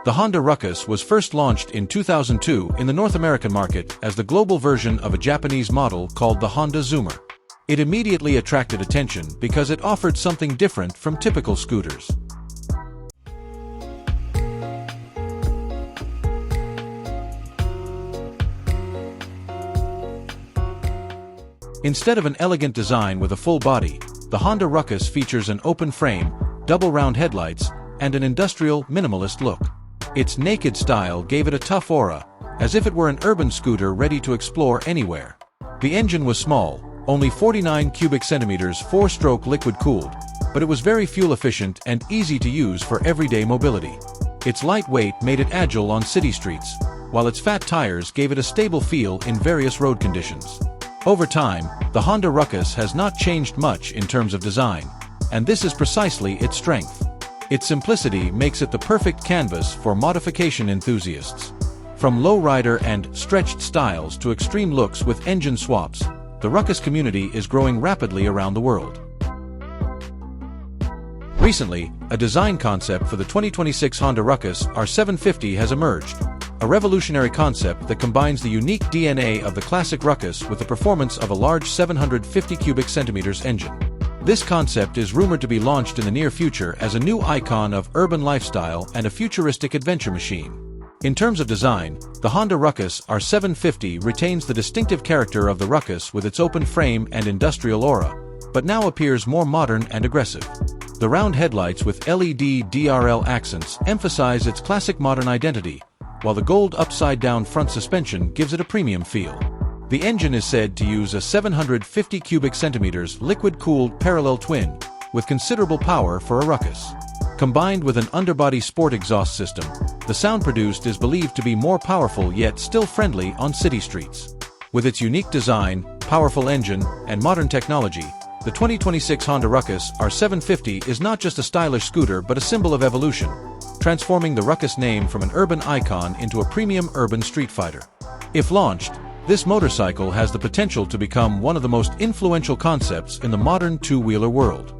The Honda Ruckus was first launched in 2002 in the North American market as the global version of a Japanese model called the Honda Zoomer. It immediately attracted attention because it offered something different from typical scooters. Instead of an elegant design with a full body, the Honda Ruckus features an open frame, double round headlights, and an industrial, minimalist look. Its naked style gave it a tough aura, as if it were an urban scooter ready to explore anywhere. The engine was small, only 49 cubic centimeters, 4-stroke liquid-cooled, but it was very fuel-efficient and easy to use for everyday mobility. Its lightweight made it agile on city streets, while its fat tires gave it a stable feel in various road conditions. Over time, the Honda Ruckus has not changed much in terms of design, and this is precisely its strength. Its simplicity makes it the perfect canvas for modification enthusiasts. From low-rider and stretched styles to extreme looks with engine swaps, the Ruckus community is growing rapidly around the world. Recently, a design concept for the 2026 Honda Ruckus R750 has emerged, a revolutionary concept that combines the unique DNA of the classic Ruckus with the performance of a large 750 cubic centimeters engine. This concept is rumored to be launched in the near future as a new icon of urban lifestyle and a futuristic adventure machine. In terms of design, the Honda Ruckus R750 retains the distinctive character of the Ruckus with its open frame and industrial aura, but now appears more modern and aggressive. The round headlights with LED DRL accents emphasize its classic modern identity, while the gold upside-down front suspension gives it a premium feel. The engine is said to use a 750 cubic centimeters liquid-cooled parallel twin, with considerable power for a Ruckus. Combined with an underbody sport exhaust system, the sound produced is believed to be more powerful yet still friendly on city streets. With its unique design, powerful engine, and modern technology, the 2026 Honda Ruckus R750 is not just a stylish scooter but a symbol of evolution, transforming the Ruckus name from an urban icon into a premium urban street fighter. If launched, this motorcycle has the potential to become one of the most influential concepts in the modern two-wheeler world.